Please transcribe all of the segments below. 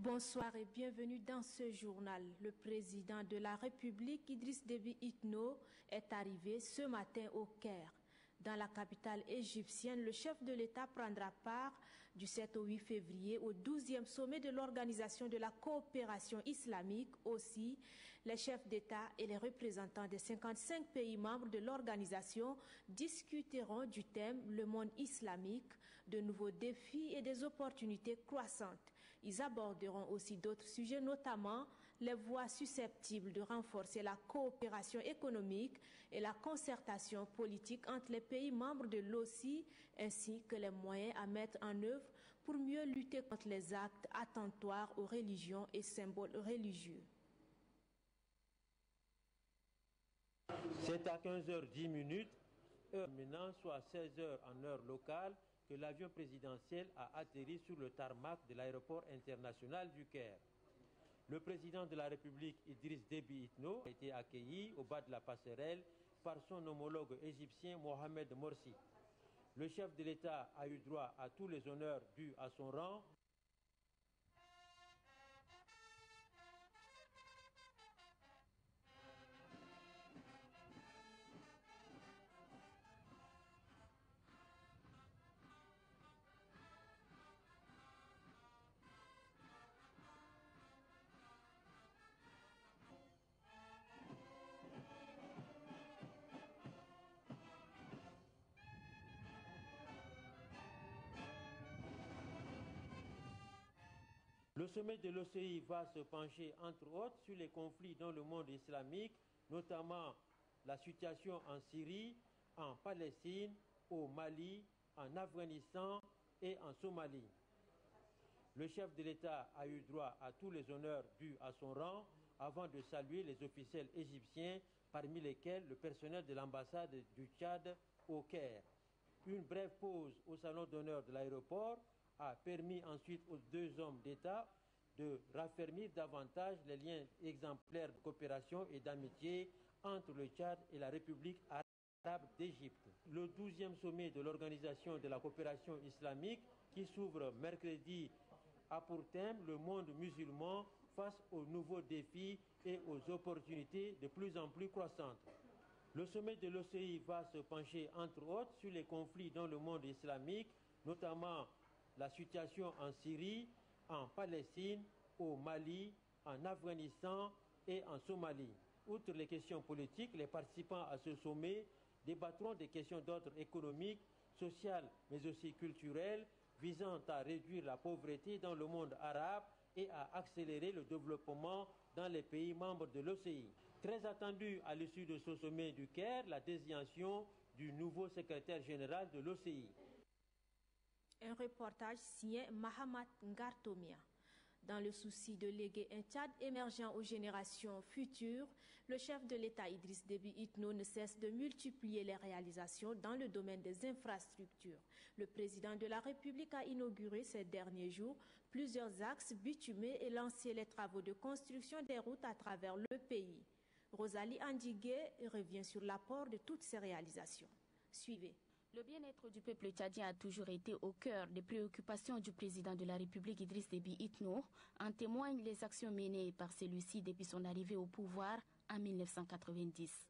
Bonsoir et bienvenue dans ce journal. Le président de la République, Idriss Déby Itno, est arrivé ce matin au Caire. Dans la capitale égyptienne, le chef de l'État prendra part du 7 au 8 février au 12e sommet de l'Organisation de la coopération islamique. Aussi, les chefs d'État et les représentants des 55 pays membres de l'organisation discuteront du thème « Le monde islamique, de nouveaux défis et des opportunités croissantes ». Ils aborderont aussi d'autres sujets, notamment les voies susceptibles de renforcer la coopération économique et la concertation politique entre les pays membres de l'OCI, ainsi que les moyens à mettre en œuvre pour mieux lutter contre les actes attentatoires aux religions et symboles religieux. C'est à 15h10, heure maintenant, soit 16h en heure locale, que l'avion présidentiel a atterri sur le tarmac de l'aéroport international du Caire. Le président de la République, Idriss Déby Itno, a été accueilli au bas de la passerelle par son homologue égyptien Mohamed Morsi. Le chef de l'État a eu droit à tous les honneurs dus à son rang. Le sommet de l'OCI va se pencher, entre autres, sur les conflits dans le monde islamique, notamment la situation en Syrie, en Palestine, au Mali, en Afghanistan et en Somalie. Le chef de l'État a eu droit à tous les honneurs dus à son rang avant de saluer les officiels égyptiens, parmi lesquels le personnel de l'ambassade du Tchad au Caire. Une brève pause au salon d'honneur de l'aéroport a permis ensuite aux deux hommes d'État de raffermir davantage les liens exemplaires de coopération et d'amitié entre le Tchad et la République arabe d'Égypte. Le 12e sommet de l'Organisation de la coopération islamique, qui s'ouvre mercredi, a pour thème le monde musulman face aux nouveaux défis et aux opportunités de plus en plus croissantes. Le sommet de l'OCI va se pencher, entre autres, sur les conflits dans le monde islamique, notamment la situation en Syrie, en Palestine, au Mali, en Afghanistan et en Somalie. Outre les questions politiques, les participants à ce sommet débattront des questions d'ordre économique, social, mais aussi culturel, visant à réduire la pauvreté dans le monde arabe et à accélérer le développement dans les pays membres de l'OCI. Très attendu à l'issue de ce sommet du Caire, la désignation du nouveau secrétaire général de l'OCI. Un reportage signé Mahamat Ngartomia. Dans le souci de léguer un Tchad émergent aux générations futures, le chef de l'État Idriss Déby Itno ne cesse de multiplier les réalisations dans le domaine des infrastructures. Le président de la République a inauguré ces derniers jours plusieurs axes bitumés et lancé les travaux de construction des routes à travers le pays. Rosalie Andigué revient sur l'apport de toutes ces réalisations. Suivez. Le bien-être du peuple tchadien a toujours été au cœur des préoccupations du président de la République Idriss Déby Itno. En témoignent les actions menées par celui-ci depuis son arrivée au pouvoir en 1990.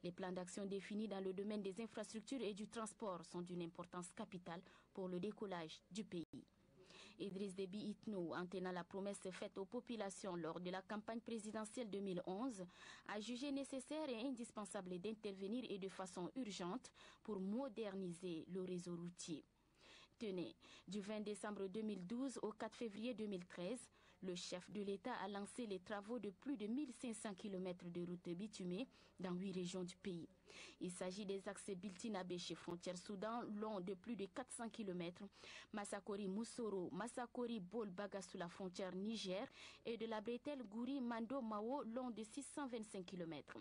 Les plans d'action définis dans le domaine des infrastructures et du transport sont d'une importance capitale pour le décollage du pays. Idriss Déby Itno, en tenant la promesse faite aux populations lors de la campagne présidentielle 2011, a jugé nécessaire et indispensable d'intervenir et de façon urgente pour moderniser le réseau routier. Tenez, du 20 décembre 2012 au 4 février 2013, le chef de l'État a lancé les travaux de plus de 1500 km de routes bitumées dans 8 régions du pays. Il s'agit des axes Biltinabé frontière Soudan, long de plus de 400 km, Massakori-Moussoro, Massakori-Bol-Baga sous la frontière Niger et de la bretelle Gouri-Mando-Mao, long de 625 km.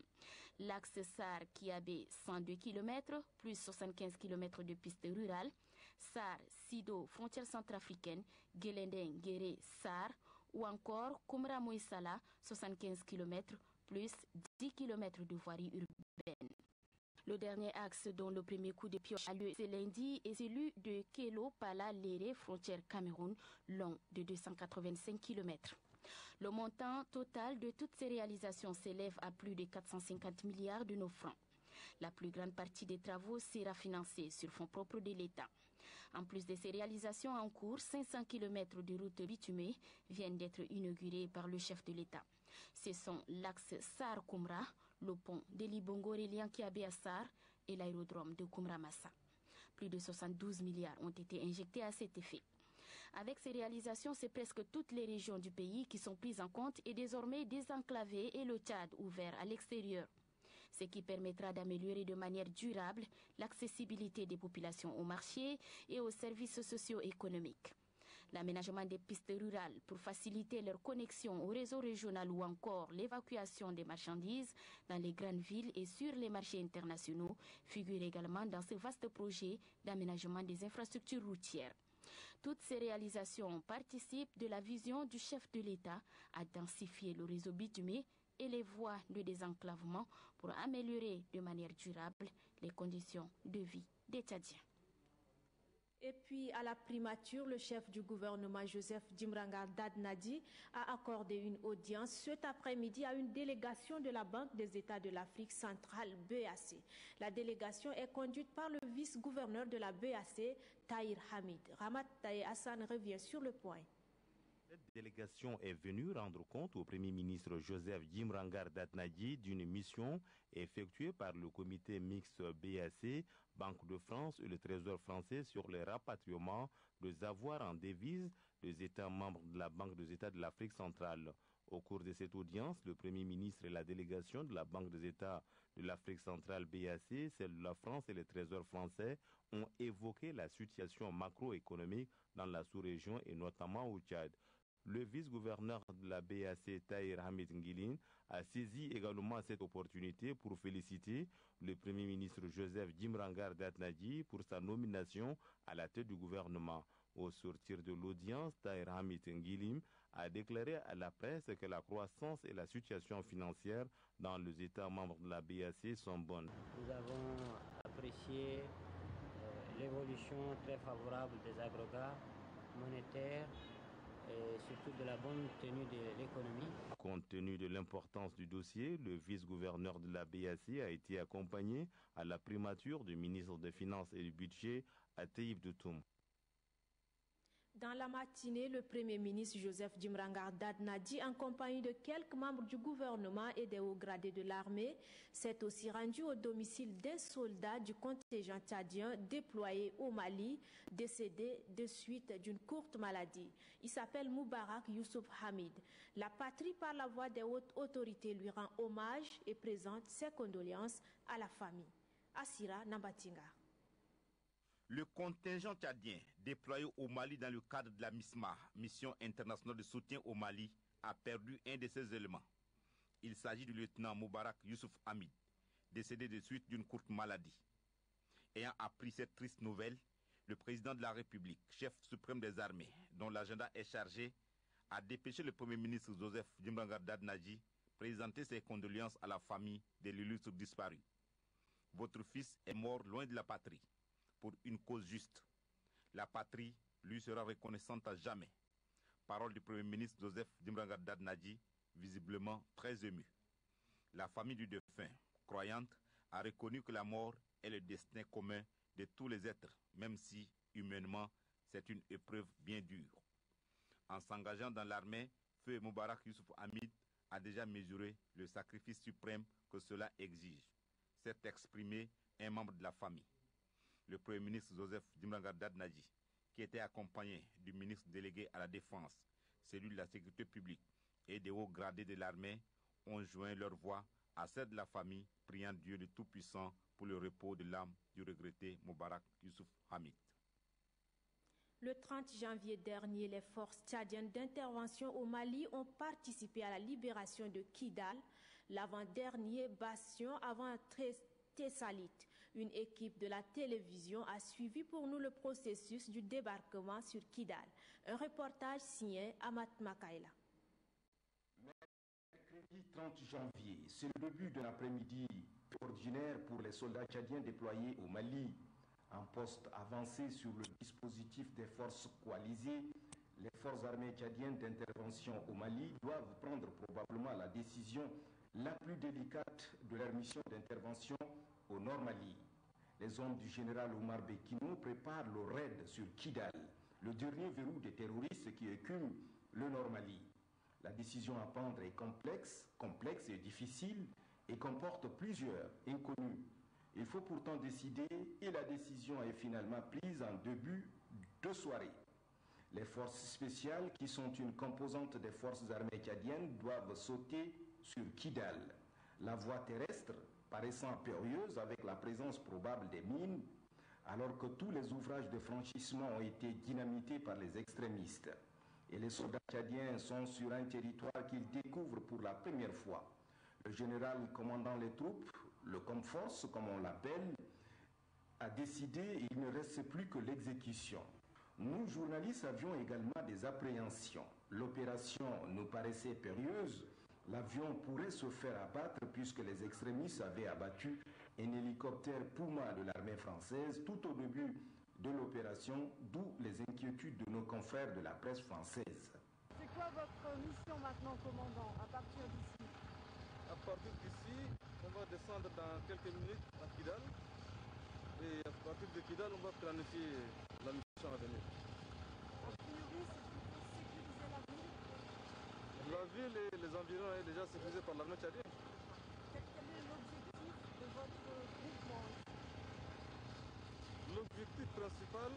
L'axe Sar-Kiabé, 102 km, plus 75 km de pistes rurales, Sar, Sido, frontière centrafricaine, Guelendeng, Guéré, Sar, ou encore Koumra Moïsala, 75 km, plus 10 km de voirie urbaine. Le dernier axe dont le premier coup de pioche a lieu ce lundi est celui de Kelo-Pala-Léré, frontière Cameroun, long de 285 km. Le montant total de toutes ces réalisations s'élève à plus de 450 milliards de nos francs. La plus grande partie des travaux sera financée sur fonds propres de l'État. En plus de ces réalisations en cours, 500 km de routes bitumées viennent d'être inaugurées par le chef de l'État. Ce sont l'axe Sar-Koumra, le pont de Libongo reliant Kiabé à Sar et l'aérodrome de Koumra-Massa. Plus de 72 milliards ont été injectés à cet effet. Avec ces réalisations, c'est presque toutes les régions du pays qui sont prises en compte et désormais désenclavées et le Tchad ouvert à l'extérieur. Ce qui permettra d'améliorer de manière durable l'accessibilité des populations au marché et aux services socio-économiques. L'aménagement des pistes rurales pour faciliter leur connexion au réseau régional ou encore l'évacuation des marchandises dans les grandes villes et sur les marchés internationaux figurent également dans ce vaste projet d'aménagement des infrastructures routières. Toutes ces réalisations participent de la vision du chef de l'État à densifier le réseau bitumé et les voies de désenclavement pour améliorer de manière durable les conditions de vie des Tchadiens. Et puis, à la primature, le chef du gouvernement, Joseph Djimrangar Dadnadi, a accordé une audience cet après-midi à une délégation de la Banque des États de l'Afrique centrale, BAC. La délégation est conduite par le vice-gouverneur de la BAC, Tahir Hamid. Ramat Taye Hassan revient sur le point. Cette délégation est venue rendre compte au Premier ministre Joseph Djimrangar Dadnadi d'une mission effectuée par le comité mixte BAC, Banque de France et le Trésor français sur les rapatriements des avoirs en devises des États membres de la Banque des États de l'Afrique centrale. Au cours de cette audience, le Premier ministre et la délégation de la Banque des États de l'Afrique centrale BAC, celle de la France et le Trésor français ont évoqué la situation macroéconomique dans la sous-région et notamment au Tchad. Le vice-gouverneur de la BAC, Tahir Hamid Ngilin, a saisi également cette opportunité pour féliciter le Premier ministre Joseph Djimrangar Dadnadi pour sa nomination à la tête du gouvernement. Au sortir de l'audience, Tahir Hamid Ngilin a déclaré à la presse que la croissance et la situation financière dans les États membres de la BAC sont bonnes. Nous avons apprécié l'évolution très favorable des agrégats monétaires et surtout de la bonne tenue de l'économie. Compte tenu de l'importance du dossier, le vice-gouverneur de la BAC a été accompagné à la primature du ministre des Finances et du Budget, Ataïb Doutoum. Dans la matinée, le Premier ministre Joseph Djimrangar Dadnadi, en compagnie de quelques membres du gouvernement et des hauts gradés de l'armée, s'est aussi rendu au domicile d'un soldat du contingent tchadien déployé au Mali, décédé de suite d'une courte maladie. Il s'appelle Moubarak Youssouf Hamid. La patrie, par la voix des hautes autorités, lui rend hommage et présente ses condoléances à la famille. Assira Nambatinga. Le contingent tchadien déployé au Mali dans le cadre de la MISMA, Mission internationale de soutien au Mali, a perdu un de ses éléments. Il s'agit du lieutenant Moubarak Youssouf Hamid, décédé de suite d'une courte maladie. Ayant appris cette triste nouvelle, le président de la République, chef suprême des armées, dont l'agenda est chargé, a dépêché le Premier ministre Joseph Djimrangar Dadnadi présenter ses condoléances à la famille de l'illustre disparu. Votre fils est mort loin de la patrie, pour une cause juste. La patrie lui sera reconnaissante à jamais. Parole du Premier ministre Joseph Djimrangar Dadnadi, visiblement très ému. La famille du défunt, croyante, a reconnu que la mort est le destin commun de tous les êtres, même si, humainement, c'est une épreuve bien dure. En s'engageant dans l'armée, Feu Moubarak Youssouf Hamid a déjà mesuré le sacrifice suprême que cela exige. C'est exprimé un membre de la famille. Le Premier ministre Joseph Djimrangar Dadnadi, qui était accompagné du ministre délégué à la Défense, celui de la Sécurité publique et des hauts gradés de l'armée, ont joint leur voix à celle de la famille, priant Dieu le Tout-Puissant pour le repos de l'âme du regretté Moubarak Youssouf Hamid. Le 30 janvier dernier, les forces tchadiennes d'intervention au Mali ont participé à la libération de Kidal, l'avant-dernier bastion avant Thessalite. Une équipe de la télévision a suivi pour nous le processus du débarquement sur Kidal. Un reportage signé Amat Makaila. Mercredi 30 janvier, c'est le début de l'après-midi extraordinaire pour les soldats tchadiens déployés au Mali. En poste avancé sur le dispositif des forces coalisées, les forces armées tchadiennes d'intervention au Mali doivent prendre probablement la décision la plus délicate de leur mission d'intervention au Nord Mali. Les hommes du général Omar Bekino préparent le raid sur Kidal, le dernier verrou des terroristes qui écume le Nord Mali. La décision à prendre est complexe et difficile et comporte plusieurs inconnus. Il faut pourtant décider et la décision est finalement prise en début de soirée. Les forces spéciales, qui sont une composante des forces armées tchadiennes, doivent sauter sur Kidal. La voie terrestre paraissant périlleuse avec la présence probable des mines, alors que tous les ouvrages de franchissement ont été dynamités par les extrémistes. Et les soldats tchadiens sont sur un territoire qu'ils découvrent pour la première fois. Le général commandant les troupes, le Comforce comme on l'appelle, a décidé et il ne reste plus que l'exécution. Nous, journalistes, avions également des appréhensions. L'opération nous paraissait périlleuse. L'avion pourrait se faire abattre puisque les extrémistes avaient abattu un hélicoptère Puma de l'armée française tout au début de l'opération, d'où les inquiétudes de nos confrères de la presse française. C'est quoi votre mission maintenant, commandant, à partir d'ici? À partir d'ici, on va descendre dans quelques minutes à Kidal. Et à partir de Kidal, on va planifier la mission à venir. A priori, c'est pour sécuriser la ville. La ville et les environs est déjà sécurisée par l'armée tchadienne. Quel est l'objectif de votre groupement? L'objectif principal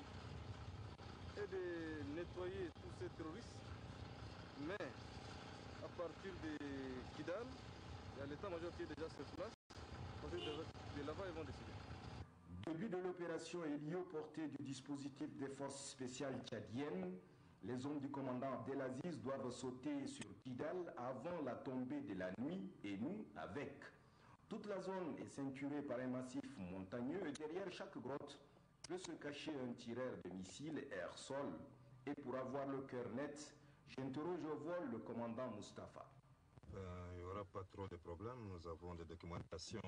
est de nettoyer tous ces terroristes. Mais à partir de Kidal, il y a l'état-major qui est déjà sur place. À partir de là-bas, ils vont décider. Début de l'opération hélioportée du dispositif des forces spéciales tchadiennes, les hommes du commandant Abdelaziz doivent sauter sur Kidal avant la tombée de la nuit et nous avec. Toute la zone est ceinturée par un massif montagneux et derrière chaque grotte peut se cacher un tireur de missiles air-sol. Et pour avoir le cœur net, j'interroge au vol le commandant Mustapha. Il n'y aura pas trop de problèmes. Nous avons des documentations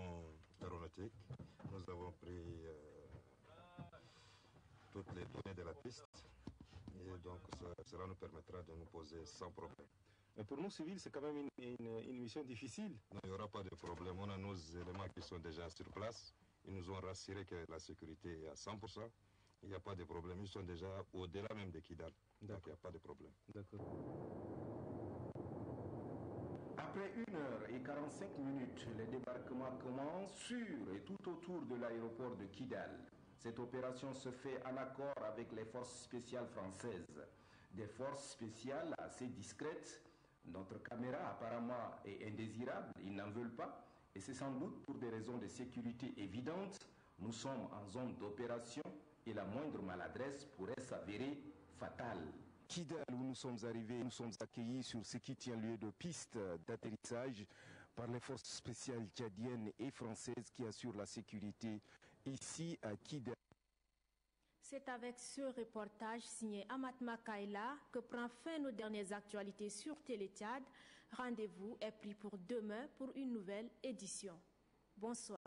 aéronautiques. Nous avons pris toutes les données de la piste. Et donc cela nous permettra de nous poser sans problème. Mais pour nous civils, c'est quand même une mission difficile. Non, il n'y aura pas de problème. On a nos éléments qui sont déjà sur place. Ils nous ont rassuré que la sécurité est à 100%. Il n'y a pas de problème. Ils sont déjà au-delà même de Kidal. Donc il n'y a pas de problème. D'accord. Après 1h45, les débarquements commencent sur et tout autour de l'aéroport de Kidal. Cette opération se fait en accord avec les forces spéciales françaises. Des forces spéciales assez discrètes. Notre caméra apparemment est indésirable, ils n'en veulent pas. Et c'est sans doute pour des raisons de sécurité évidentes. Nous sommes en zone d'opération et la moindre maladresse pourrait s'avérer fatale. Kidal, où nous sommes arrivés, nous sommes accueillis sur ce qui tient lieu de piste d'atterrissage par les forces spéciales tchadiennes et françaises qui assurent la sécurité ici à Kidal. C'est avec ce reportage signé Amat Makaila que prend fin nos dernières actualités sur Télé Tchad. Rendez-vous est pris pour demain pour une nouvelle édition. Bonsoir.